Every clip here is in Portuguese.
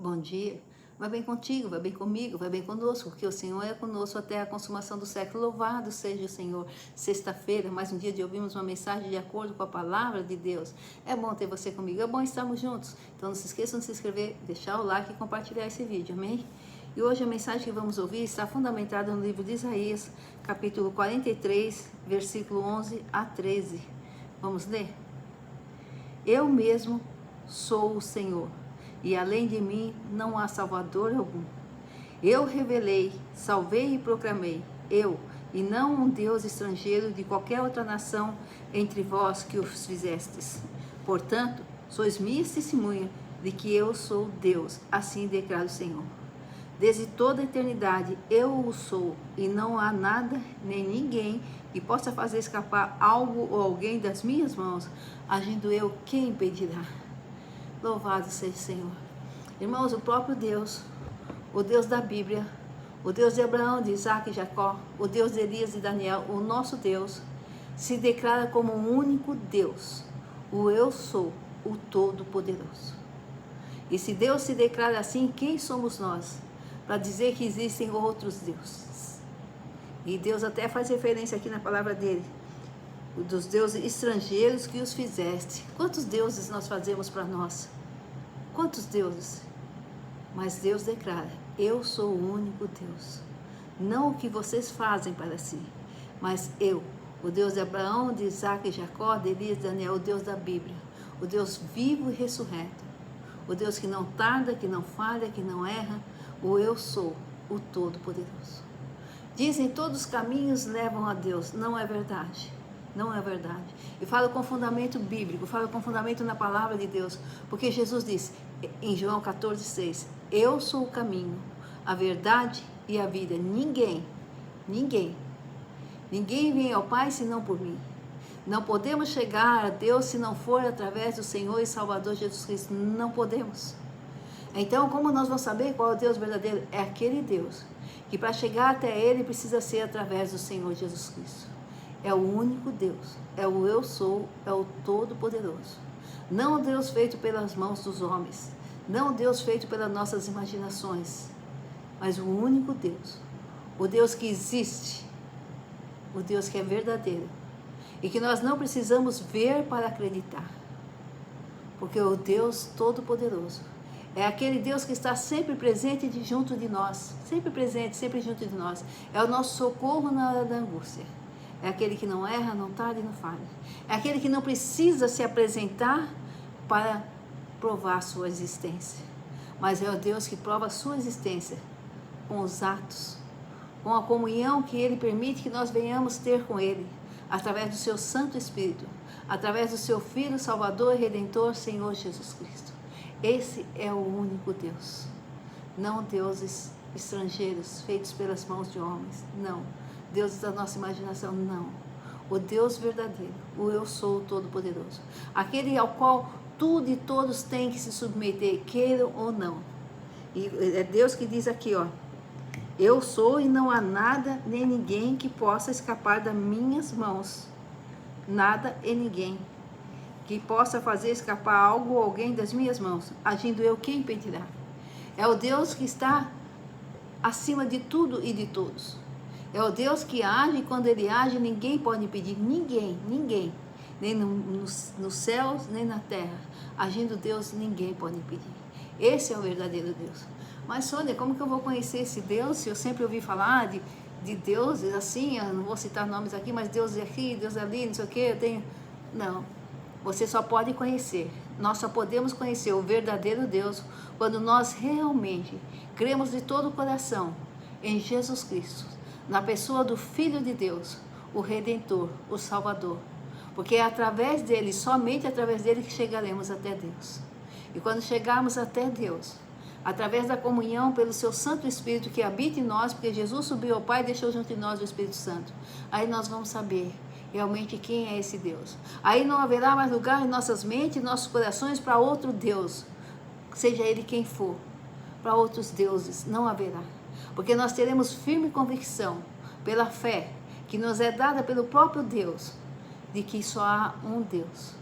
Bom dia. Vai bem contigo, vai bem comigo, vai bem conosco, porque o Senhor é conosco até a consumação do século. Louvado seja o Senhor. Sexta-feira, mais um dia de ouvirmos uma mensagem de acordo com a palavra de Deus. É bom ter você comigo, é bom estarmos juntos. Então não se esqueçam de se inscrever, deixar o like e compartilhar esse vídeo, amém? E hoje a mensagem que vamos ouvir está fundamentada no livro de Isaías, capítulo 43, versículo 11 a 13. Vamos ler? Eu mesmo sou o Senhor, e além de mim não há salvador algum. Eu revelei, salvei e proclamei, eu, e não um Deus estrangeiro de qualquer outra nação entre vós que os fizestes. Portanto, sois minha testemunha de que eu sou Deus, assim declara o Senhor. Desde toda a eternidade eu o sou, e não há nada nem ninguém que possa fazer escapar algo ou alguém das minhas mãos. Agindo eu, quem impedirá? Louvado seja o Senhor. Irmãos, o próprio Deus, o Deus da Bíblia, o Deus de Abraão, de Isaac e Jacó, o Deus de Elias e Daniel, o nosso Deus, se declara como o único Deus, o Eu Sou, o Todo-Poderoso. E se Deus se declara assim, quem somos nós para dizer que existem outros deuses? E Deus até faz referência aqui na palavra dele, dos deuses estrangeiros que os fizeste. Quantos deuses nós fazemos para nós? Quantos deuses? Mas Deus declara, eu sou o único Deus. Não o que vocês fazem para si, mas eu, o Deus de Abraão, de Isaac e Jacó, de Elias e Daniel, o Deus da Bíblia, o Deus vivo e ressurreto, o Deus que não tarda, que não falha, que não erra, o eu sou, o Todo-Poderoso. Dizem todos os caminhos levam a Deus. Não é verdade. Não é verdade. E falo com fundamento bíblico, falo com fundamento na palavra de Deus, porque Jesus disse em João 14,6, eu sou o caminho, a verdade e a vida. Ninguém vem ao Pai senão por mim. Não podemos chegar a Deus se não for através do Senhor e Salvador Jesus Cristo. Não podemos. Então, como nós vamos saber qual é o Deus verdadeiro? É aquele Deus que para chegar até Ele precisa ser através do Senhor Jesus Cristo. É o único Deus, é o Eu Sou, é o Todo-Poderoso. Não o Deus feito pelas mãos dos homens, não o Deus feito pelas nossas imaginações, mas o único Deus, o Deus que existe, o Deus que é verdadeiro e que nós não precisamos ver para acreditar, porque o Deus Todo-Poderoso é aquele Deus que está sempre presente junto de nós, sempre presente, sempre junto de nós, é o nosso socorro na hora da angústia. É aquele que não erra, não tarda e não falha. É aquele que não precisa se apresentar para provar sua existência. Mas é o Deus que prova a sua existência com os atos, com a comunhão que Ele permite que nós venhamos ter com Ele, através do seu Santo Espírito, através do seu Filho, Salvador e Redentor, Senhor Jesus Cristo. Esse é o único Deus. Não deuses estrangeiros feitos pelas mãos de homens, não. Deuses da nossa imaginação, não. O Deus verdadeiro, o Eu Sou, o Todo-Poderoso. Aquele ao qual tudo e todos têm que se submeter, queiram ou não. E é Deus que diz aqui, ó, eu sou e não há nada nem ninguém que possa escapar das minhas mãos. Nada e ninguém que possa fazer escapar algo ou alguém das minhas mãos. Agindo eu, quem impedirá? É o Deus que está acima de tudo e de todos. É o Deus que age, e quando Ele age, ninguém pode impedir, ninguém, nem nos céus, nem na terra. Agindo Deus, ninguém pode impedir. Esse é o verdadeiro Deus. Mas, Sônia, como que eu vou conhecer esse Deus, se eu sempre ouvi falar de deuses assim, eu não vou citar nomes aqui, mas Deus é aqui, Deus é ali, não sei o que, eu tenho... Não, você só pode conhecer, nós só podemos conhecer o verdadeiro Deus quando nós realmente cremos de todo o coração em Jesus Cristo, na pessoa do Filho de Deus, o Redentor, o Salvador. Porque é através dele, somente através dele que chegaremos até Deus. E quando chegarmos até Deus, através da comunhão pelo seu Santo Espírito que habita em nós, porque Jesus subiu ao Pai e deixou junto de nós o Espírito Santo, aí nós vamos saber realmente quem é esse Deus. Aí não haverá mais lugar em nossas mentes e nossos corações para outro Deus, seja ele quem for, para outros deuses, não haverá. Porque nós teremos firme convicção, pela fé, que nos é dada pelo próprio Deus, de que só há um Deus,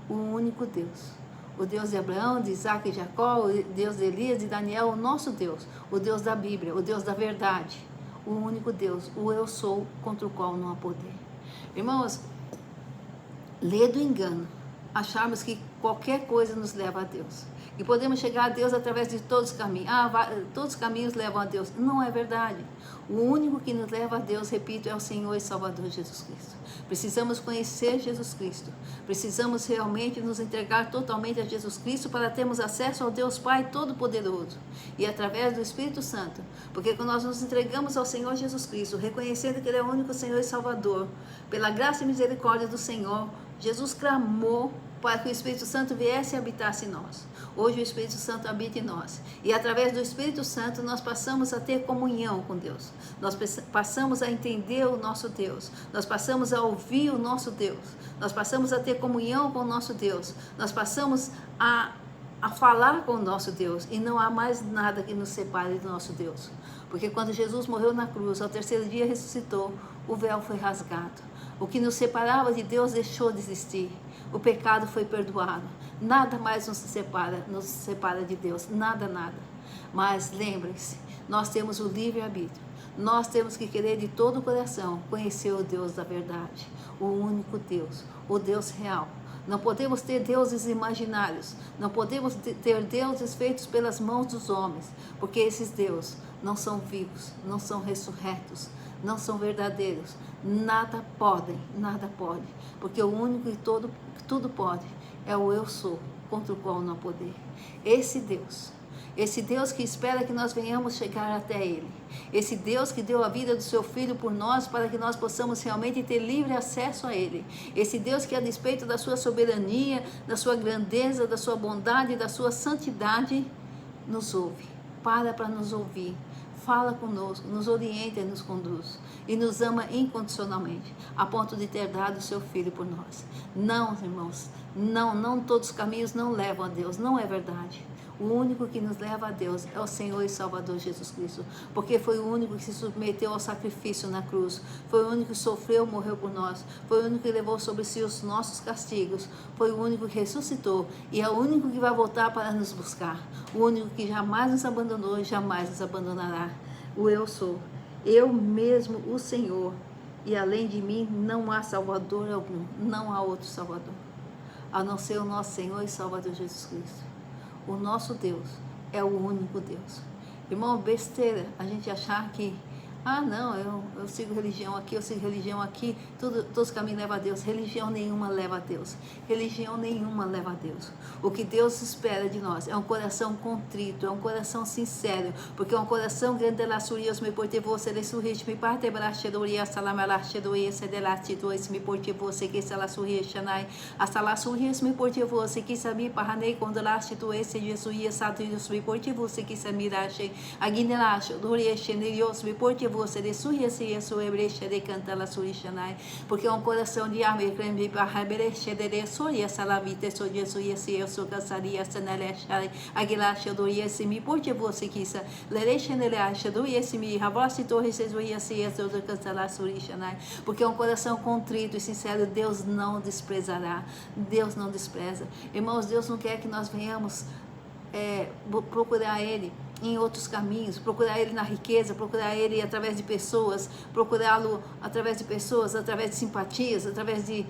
o único Deus, o Deus de Abraão, de Isaac e Jacó, o Deus de Elias e Daniel, o nosso Deus, o Deus da Bíblia, o Deus da verdade, o único Deus, o eu sou, contra o qual não há poder. Irmãos, lê do engano, acharmos que qualquer coisa nos leva a Deus, e podemos chegar a Deus através de todos os caminhos. Todos os caminhos levam a Deus. Não é verdade. O único que nos leva a Deus, repito, é o Senhor e Salvador Jesus Cristo. Precisamos conhecer Jesus Cristo. Precisamos realmente nos entregar totalmente a Jesus Cristo para termos acesso ao Deus Pai Todo-Poderoso. E através do Espírito Santo. Porque quando nós nos entregamos ao Senhor Jesus Cristo, reconhecendo que Ele é o único Senhor e Salvador, pela graça e misericórdia do Senhor, Jesus clamou para que o Espírito Santo viesse e habitasse em nós. Hoje o Espírito Santo habita em nós. E através do Espírito Santo nós passamos a ter comunhão com Deus. Nós passamos a entender o nosso Deus. Nós passamos a ouvir o nosso Deus. Nós passamos a ter comunhão com o nosso Deus. Nós passamos a falar com o nosso Deus. E não há mais nada que nos separe do nosso Deus. Porque quando Jesus morreu na cruz, ao terceiro dia ressuscitou, o véu foi rasgado. O que nos separava de Deus deixou de existir. O pecado foi perdoado. Nada mais nos separa de Deus. Nada, nada. Mas lembrem-se, nós temos o livre-arbítrio. Nós temos que querer de todo o coração conhecer o Deus da verdade. O único Deus. O Deus real. Não podemos ter deuses imaginários. Não podemos ter deuses feitos pelas mãos dos homens. Porque esses deuses não são vivos, não são ressurretos, não são verdadeiros. Nada podem, nada pode. Porque o único e tudo pode é o eu sou, contra o qual não há poder. Esse Deus que espera que nós venhamos chegar até Ele. Esse Deus que deu a vida do seu Filho por nós para que nós possamos realmente ter livre acesso a Ele. Esse Deus que a despeito da sua soberania, da sua grandeza, da sua bondade, da sua santidade, nos ouve. Para nos ouvir. Fala conosco, nos orienta e nos conduz. E nos ama incondicionalmente, a ponto de ter dado o seu Filho por nós. Não, irmãos, não todos os caminhos não levam a Deus, não é verdade. O único que nos leva a Deus é o Senhor e Salvador Jesus Cristo, porque foi o único que se submeteu ao sacrifício na cruz, foi o único que sofreu, morreu por nós, foi o único que levou sobre si os nossos castigos, foi o único que ressuscitou e é o único que vai voltar para nos buscar, o único que jamais nos abandonou e jamais nos abandonará. O eu sou, eu mesmo o Senhor, e além de mim não há Salvador algum, não há outro Salvador, a não ser o nosso Senhor e Salvador Jesus Cristo. O nosso Deus é o único Deus. Irmão, besteira a gente achar que não, eu sigo religião aqui, eu sigo religião aqui, todos os caminhos levam a Deus. Religião nenhuma leva a Deus. Religião nenhuma leva a Deus. O que Deus espera de nós é um coração contrito, é um coração sincero, porque é um coração grande lá surios me porte você de surrite me parte brache doria salamalache doia sedelati dois me porte você que sala surrite nai a sala surris me porte você que sabe parranei quando lache doe se jesuia satrios me porte você que samirache aguinelache doria chenerios me porte você de surriese isso ebreche de cantala surishanai, porque é um coração de ame creme para bereche de soria salavite so jesuia se eu sou cansaria sanelechai aguilache doia se me porte você que sa lereche neleache doia se me rabose torres jesuia se eu sou cantala surishanai, porque é um coração contrito e sincero. Deus não desprezará. Deus não despreza. Irmãos, Deus não quer que nós venhamos procurar Ele em outros caminhos, procurar Ele na riqueza, procurar Ele através de pessoas, procurá-lo através de pessoas, através de simpatias, através de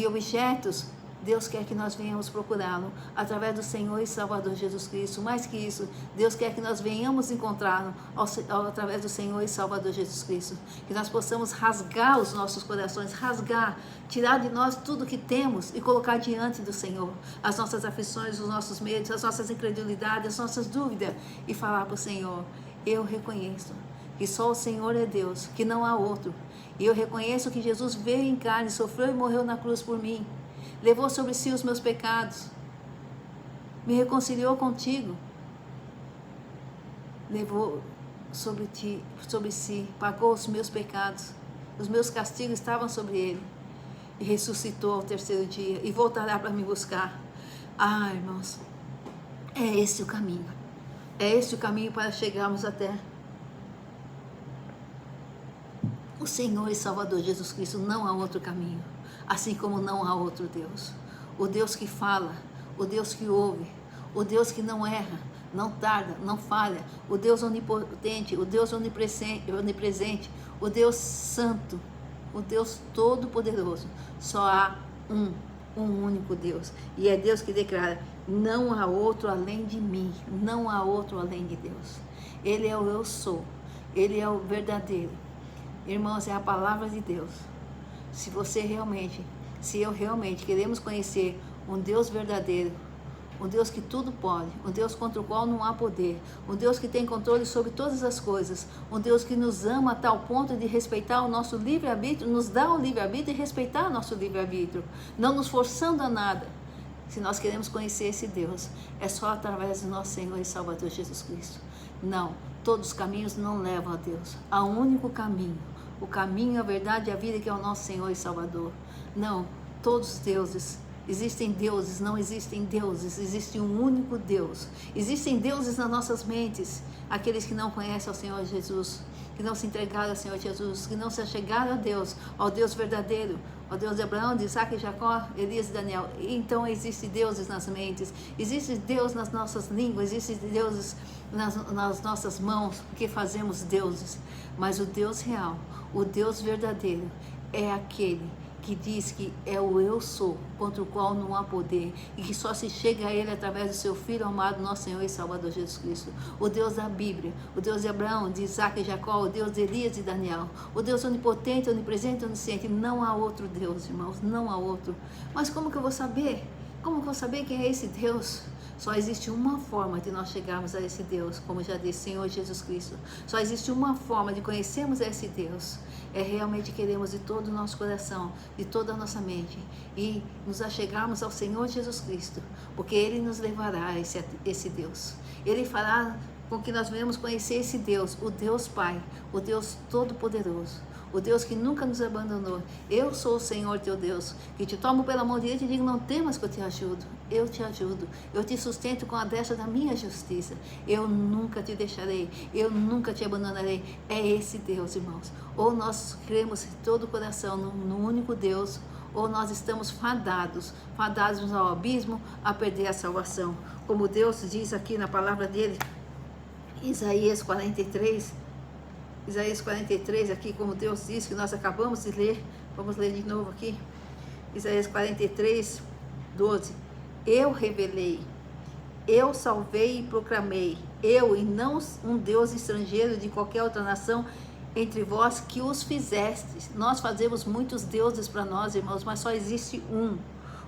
objetos. Deus quer que nós venhamos procurá-lo através do Senhor e Salvador Jesus Cristo. Mais que isso, Deus quer que nós venhamos encontrá-lo através do Senhor e Salvador Jesus Cristo. Que nós possamos rasgar os nossos corações, rasgar, tirar de nós tudo que temos e colocar diante do Senhor. As nossas aflições, os nossos medos, as nossas incredulidades, as nossas dúvidas. E falar para o Senhor: eu reconheço que só o Senhor é Deus, que não há outro. E eu reconheço que Jesus veio em carne, sofreu e morreu na cruz por mim. Levou sobre si os meus pecados, me reconciliou contigo, levou sobre si, pagou os meus pecados, os meus castigos estavam sobre ele, e ressuscitou ao terceiro dia, e voltará para me buscar. Irmãos, é esse o caminho para chegarmos até o Senhor e Salvador Jesus Cristo. Não há outro caminho, assim como não há outro Deus. O Deus que fala, o Deus que ouve, o Deus que não erra, não tarda, não falha, o Deus onipotente, o Deus onipresente, o Deus santo, o Deus todo-poderoso. Só há um único Deus. E é Deus que declara: não há outro além de mim, não há outro além de Deus. Ele é o eu sou, Ele é o verdadeiro. Irmãos, é a palavra de Deus. Se eu realmente queremos conhecer um Deus verdadeiro, um Deus que tudo pode, um Deus contra o qual não há poder, um Deus que tem controle sobre todas as coisas, um Deus que nos ama a tal ponto de respeitar o nosso livre-arbítrio, nos dá o livre-arbítrio e respeitar o nosso livre-arbítrio, não nos forçando a nada. Se nós queremos conhecer esse Deus, é só através do nosso Senhor e Salvador Jesus Cristo. Não, todos os caminhos não levam a Deus. Há um único caminho, o caminho, a verdade e a vida, que é o nosso Senhor e Salvador. Não, todos os deuses. Existem deuses, não existem deuses, existe um único Deus. Existem deuses nas nossas mentes, aqueles que não conhecem ao Senhor Jesus, que não se entregaram ao Senhor Jesus, que não se achegaram a Deus, ao Deus verdadeiro, ao Deus de Abraão, de Isaac, Jacó, Elias e Daniel. Então existem deuses nas mentes, existe Deus nas nossas línguas, existe deuses nas nossas mãos, porque fazemos deuses. Mas o Deus real, o Deus verdadeiro, é aquele que diz que é o eu sou, contra o qual não há poder, e que só se chega a Ele através do seu Filho amado, nosso Senhor e Salvador Jesus Cristo. O Deus da Bíblia, o Deus de Abraão, de Isaac e Jacó, o Deus de Elias e Daniel, o Deus onipotente, onipresente, onisciente. Não há outro Deus, irmãos, não há outro. Mas como que eu vou saber? Como que eu vou saber quem é esse Deus? Só existe uma forma de nós chegarmos a esse Deus, como já disse, Senhor Jesus Cristo. Só existe uma forma de conhecermos esse Deus. É realmente queremos de todo o nosso coração, de toda a nossa mente, e nos achegarmos ao Senhor Jesus Cristo, porque Ele nos levará a esse Deus. Ele fará com que nós venhamos conhecer esse Deus, o Deus Pai, o Deus Todo-Poderoso, o Deus que nunca nos abandonou. Eu sou o Senhor teu Deus, que te tomo pela mão direita e digo: não temas que eu te ajudo. Eu te ajudo, eu te sustento com a destra da minha justiça. Eu nunca te deixarei, eu nunca te abandonarei. É esse Deus, irmãos. Ou nós cremos de todo o coração no único Deus, ou nós estamos fadados ao abismo, a perder a salvação. Como Deus diz aqui na palavra dele, Isaías 43, aqui, como Deus diz, que nós acabamos de ler. Vamos ler de novo aqui. Isaías 43, 12. Eu revelei, eu salvei e proclamei, eu e não um Deus estrangeiro de qualquer outra nação entre vós que os fizestes. Nós fazemos muitos deuses para nós, irmãos, mas só existe um.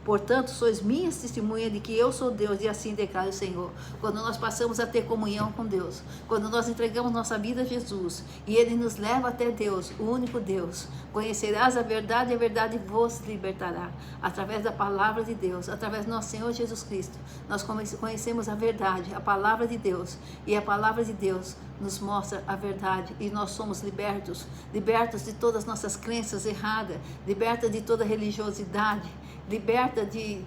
Portanto, sois minhas testemunhas de que eu sou Deus, e assim declara o Senhor. Quando nós passamos a ter comunhão com Deus, quando nós entregamos nossa vida a Jesus, e Ele nos leva até Deus, o único Deus, conhecerás a verdade e a verdade vos libertará. Através da palavra de Deus, através do nosso Senhor Jesus Cristo, nós conhecemos a verdade, a palavra de Deus, e a palavra de Deus nos mostra a verdade, e nós somos libertos de todas as nossas crenças erradas, liberta de toda religiosidade, liberta de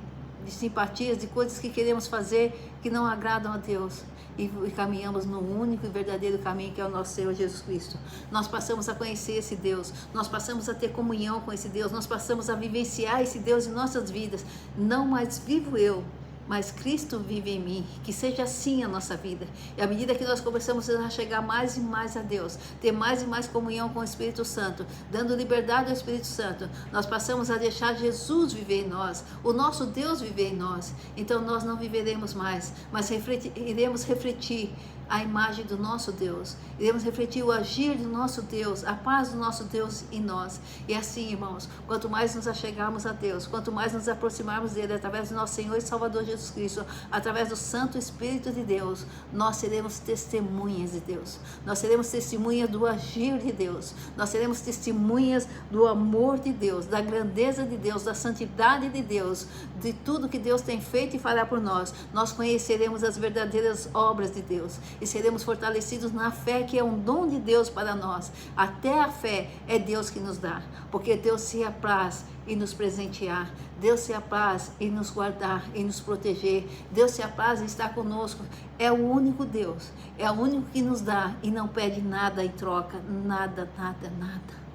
simpatias, de coisas que queremos fazer que não agradam a Deus, e caminhamos no único e verdadeiro caminho, que é o nosso Senhor Jesus Cristo. Nós passamos a conhecer esse Deus, nós passamos a ter comunhão com esse Deus, nós passamos a vivenciar esse Deus em nossas vidas. Não mais vivo eu, mas Cristo vive em mim. Que seja assim a nossa vida. E à medida que nós começamos a chegar mais e mais a Deus, ter mais e mais comunhão com o Espírito Santo, dando liberdade ao Espírito Santo, nós passamos a deixar Jesus viver em nós, o nosso Deus viver em nós. Então nós não viveremos mais, mas iremos refletir a imagem do nosso Deus, iremos refletir o agir do nosso Deus, a paz do nosso Deus em nós. E assim, irmãos, quanto mais nos achegarmos a Deus, quanto mais nos aproximarmos dele, através do nosso Senhor e Salvador Jesus Cristo, através do Santo Espírito de Deus, nós seremos testemunhas de Deus, nós seremos testemunhas do agir de Deus, nós seremos testemunhas do amor de Deus, da grandeza de Deus, da santidade de Deus, de tudo que Deus tem feito e fará por nós. Nós conheceremos as verdadeiras obras de Deus e seremos fortalecidos na fé, que é um dom de Deus para nós. Até a fé é Deus que nos dá, porque Deus se apraz em nos presentear, Deus se apraz em nos guardar, em nos proteger, Deus se apraz em estar conosco. É o único Deus, é o único que nos dá e não pede nada em troca, nada, nada, nada.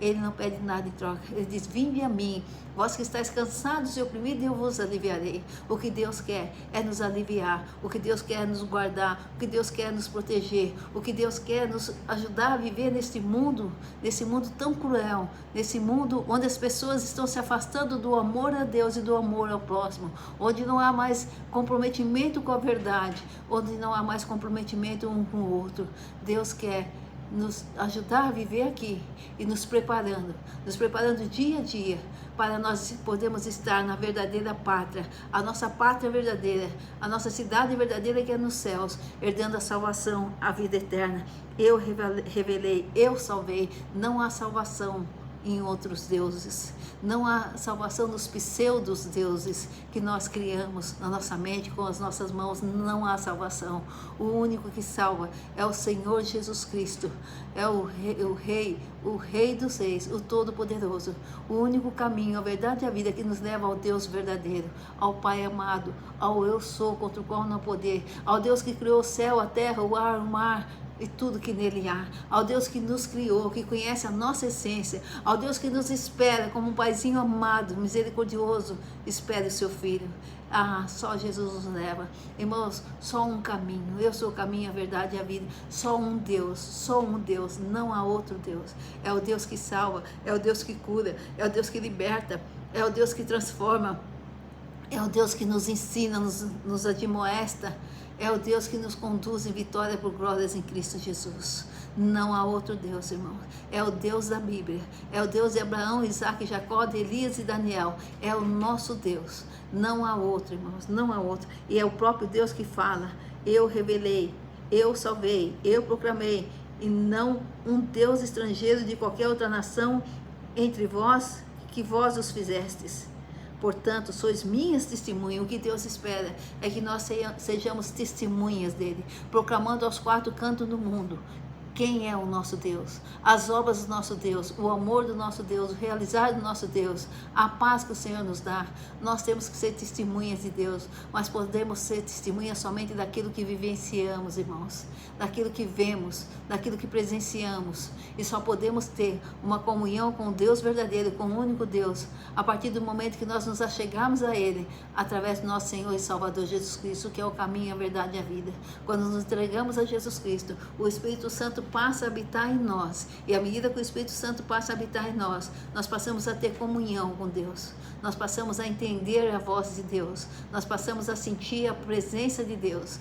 Ele não pede nada em troca. Ele diz: vinde a mim, vós que estáis cansados e oprimidos, eu vos aliviarei. O que Deus quer é nos aliviar. O que Deus quer é nos guardar. O que Deus quer é nos proteger. O que Deus quer é nos ajudar a viver nesse mundo tão cruel, nesse mundo onde as pessoas estão se afastando do amor a Deus e do amor ao próximo, onde não há mais comprometimento com a verdade, onde não há mais comprometimento um com o outro. Deus quer nos ajudar a viver aqui e nos preparando dia a dia para nós podermos estar na verdadeira pátria, a nossa pátria verdadeira, a nossa cidade verdadeira que é nos céus, herdando a salvação, a vida eterna. Eu revelei, eu salvei. Não há salvação em outros deuses, não há salvação nos pseudos deuses que nós criamos na nossa mente com as nossas mãos. Não há salvação. O único que salva é o Senhor Jesus Cristo, é o Rei dos Reis, o Todo-Poderoso, o único caminho, a verdade e a vida que nos leva ao Deus verdadeiro, ao Pai amado, ao eu sou, contra o qual não há poder, ao Deus que criou o céu, a terra, o ar, o mar e tudo que nele há, ao Deus que nos criou, que conhece a nossa essência, ao Deus que nos espera como um paizinho amado, misericordioso, espera o seu filho. Só Jesus nos leva. Irmãos, só um caminho. Eu sou o caminho, a verdade e a vida. Só um Deus, não há outro Deus. É o Deus que salva, é o Deus que cura, é o Deus que liberta, é o Deus que transforma, é o Deus que nos ensina, nos admoesta. É o Deus que nos conduz em vitória por glórias em Cristo Jesus. Não há outro Deus, irmão. É o Deus da Bíblia. É o Deus de Abraão, Isaac, Jacó, de Elias e Daniel. É o nosso Deus. Não há outro, irmãos. Não há outro. E é o próprio Deus que fala: eu revelei, eu salvei, eu proclamei. E não um Deus estrangeiro de qualquer outra nação entre vós, que vós os fizestes. Portanto, sois minhas testemunhas. O que Deus espera é que nós sejamos testemunhas dele, proclamando aos quatro cantos do mundo quem é o nosso Deus, as obras do nosso Deus, o amor do nosso Deus, o realizar do nosso Deus, a paz que o Senhor nos dá. Nós temos que ser testemunhas de Deus, mas podemos ser testemunhas somente daquilo que vivenciamos, irmãos, daquilo que vemos, daquilo que presenciamos. E só podemos ter uma comunhão com o Deus verdadeiro, com o único Deus, a partir do momento que nós nos achegarmos a Ele, através do nosso Senhor e Salvador Jesus Cristo, que é o caminho, a verdade e a vida. Quando nos entregamos a Jesus Cristo, o Espírito Santo passa a habitar em nós, e à medida que o Espírito Santo passa a habitar em nós, nós passamos a ter comunhão com Deus, nós passamos a entender a voz de Deus, nós passamos a sentir a presença de Deus.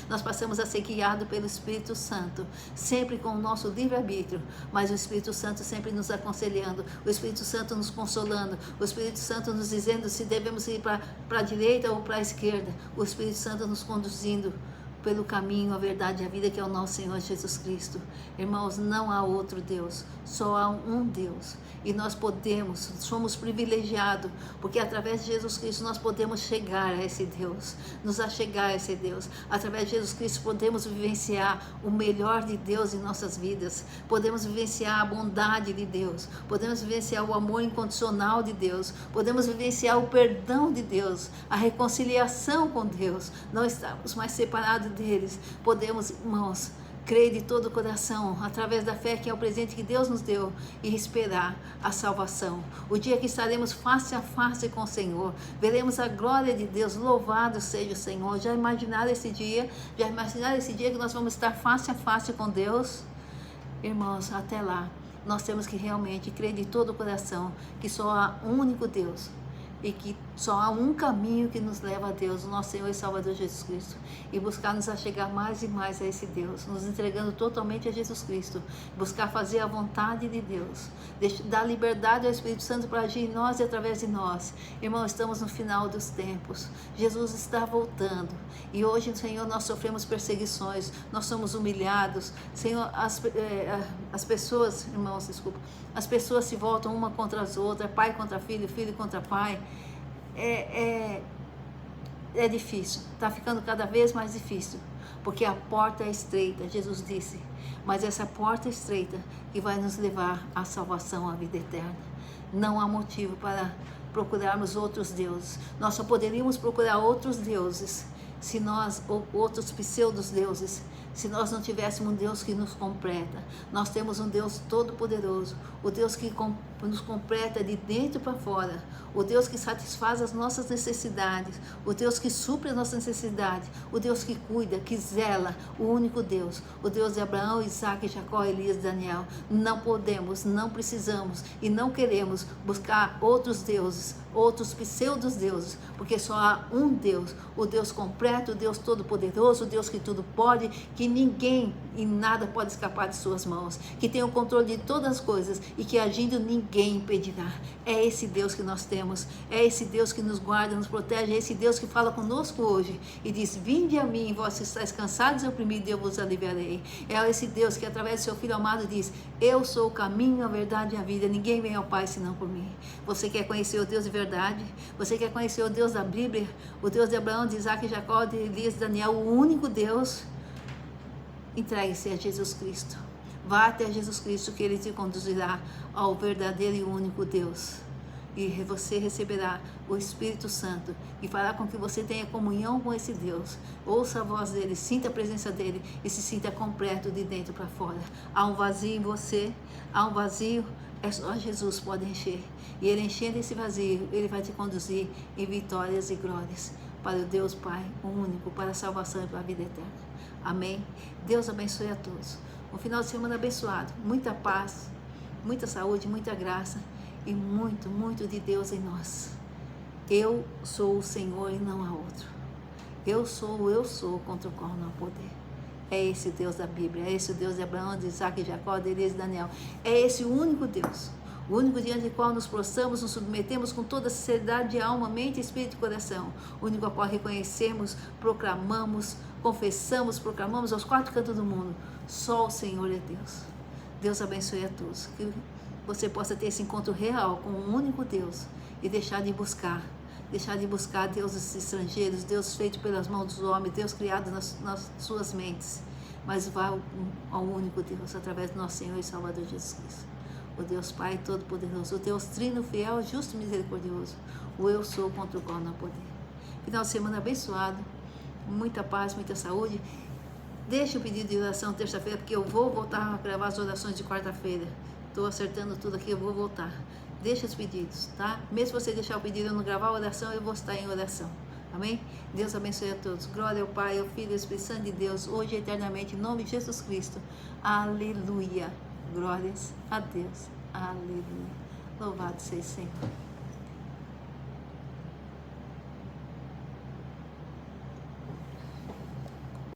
Nós passamos a ser guiados pelo Espírito Santo, sempre com o nosso livre-arbítrio, mas o Espírito Santo sempre nos aconselhando, o Espírito Santo nos consolando, o Espírito Santo nos dizendo se devemos ir para a direita ou para a esquerda, o Espírito Santo nos conduzindo pelo caminho, a verdade e a vida, que é o nosso Senhor Jesus Cristo. Irmãos, não há outro Deus, só há um Deus. E nós somos privilegiados, porque através de Jesus Cristo nós podemos chegar a esse Deus, nos achegar a esse Deus. Através de Jesus Cristo podemos vivenciar o melhor de Deus em nossas vidas, podemos vivenciar a bondade de Deus, podemos vivenciar o amor incondicional de Deus, podemos vivenciar o perdão de Deus, a reconciliação com Deus. Não estamos mais separados deles. Podemos, irmãos, crer de todo o coração, através da fé que é o presente que Deus nos deu, e esperar a salvação. O dia que estaremos face a face com o Senhor, veremos a glória de Deus. Louvado seja o Senhor. Já imaginaram esse dia? Já imaginaram esse dia que nós vamos estar face a face com Deus? Irmãos, até lá, nós temos que realmente crer de todo o coração que só há um único Deus, e que só há um caminho que nos leva a Deus, o nosso Senhor e Salvador Jesus Cristo, e buscar nos achegar mais e mais a esse Deus, nos entregando totalmente a Jesus Cristo, buscar fazer a vontade de Deus, dar liberdade ao Espírito Santo para agir em nós e através de nós. Irmão, estamos no final dos tempos, Jesus está voltando, e hoje, Senhor, nós sofremos perseguições, nós somos humilhados, Senhor, as pessoas, irmãos, desculpa, as pessoas se voltam uma contra as outras, pai contra filho, filho contra pai. É difícil, está ficando cada vez mais difícil, porque a porta é estreita, Jesus disse, mas essa porta estreita que vai nos levar à salvação, à vida eterna. Não há motivo para procurarmos outros deuses. Nós só poderíamos procurar outros deuses, se nós, ou outros pseudos deuses, se nós não tivéssemos um Deus que nos completa. Nós temos um Deus todo-poderoso, o Deus que nos completa de dentro para fora, o Deus que satisfaz as nossas necessidades, o Deus que supre as nossas necessidades, o Deus que cuida, que zela, o único Deus, o Deus de Abraão, Isaac, Jacó, Elias, Daniel. Não podemos, não precisamos e não queremos buscar outros deuses, outros pseudos deuses, porque só há um Deus, o Deus completo, o Deus todo-poderoso, o Deus que tudo pode, que ninguém e nada pode escapar de suas mãos, que tem o controle de todas as coisas e que agindo ninguém impedirá. É esse Deus que nós temos, é esse Deus que nos guarda, nos protege, é esse Deus que fala conosco hoje e diz: vinde a mim, vós estáis cansados e oprimidos, eu vos aliviarei. É esse Deus que através do seu Filho amado diz: eu sou o caminho, a verdade e a vida, ninguém vem ao Pai senão por mim. Você quer conhecer o Deus de verdade? Você quer conhecer o Deus da Bíblia, o Deus de Abraão, de Isaac, de Jacó, de Elias, de Daniel, o único Deus? Entregue-se a Jesus Cristo. Vá até Jesus Cristo, que Ele te conduzirá ao verdadeiro e único Deus. E você receberá o Espírito Santo e fará com que você tenha comunhão com esse Deus. Ouça a voz dEle, sinta a presença dEle e se sinta completo de dentro para fora. Há um vazio em você, há um vazio, é só Jesus pode encher. E Ele enchendo esse vazio, Ele vai te conduzir em vitórias e glórias para o Deus Pai, o único, para a salvação e para a vida eterna. Amém? Deus abençoe a todos. Um final de semana abençoado. Muita paz, muita saúde, muita graça e muito, muito de Deus em nós. Eu sou o Senhor e não há outro. Eu sou, contra o qual não há poder. É esse Deus da Bíblia, é esse o Deus de Abraão, de Isaac, de Jacó, de Elias e Daniel. É esse o único Deus. O único diante do qual nos prostramos, nos submetemos com toda a sinceridade de alma, mente, espírito e coração. O único a qual reconhecemos, proclamamos, confessamos, proclamamos aos quatro cantos do mundo. Só o Senhor é Deus. Deus abençoe a todos. Que você possa ter esse encontro real com um único Deus e deixar de buscar deuses estrangeiros, Deus feito pelas mãos dos homens, Deus criado nas suas mentes. Mas vá ao único Deus, através do nosso Senhor e Salvador Jesus Cristo. O Deus Pai Todo-Poderoso, o Deus Trino, fiel, justo e misericordioso, o eu sou, contra o qual não há poder. Final de semana abençoado, muita paz, muita saúde. Deixa o pedido de oração terça-feira, porque eu vou voltar a gravar as orações de quarta-feira. Estou acertando tudo aqui, eu vou voltar. Deixa os pedidos, tá? Mesmo se você deixar o pedido e eu não gravar a oração, eu vou estar em oração. Amém? Deus abençoe a todos. Glória ao Pai, ao Filho e ao Espírito Santo de Deus, hoje e eternamente, em nome de Jesus Cristo. Aleluia. Glórias a Deus. Aleluia. Louvado seja o Senhor.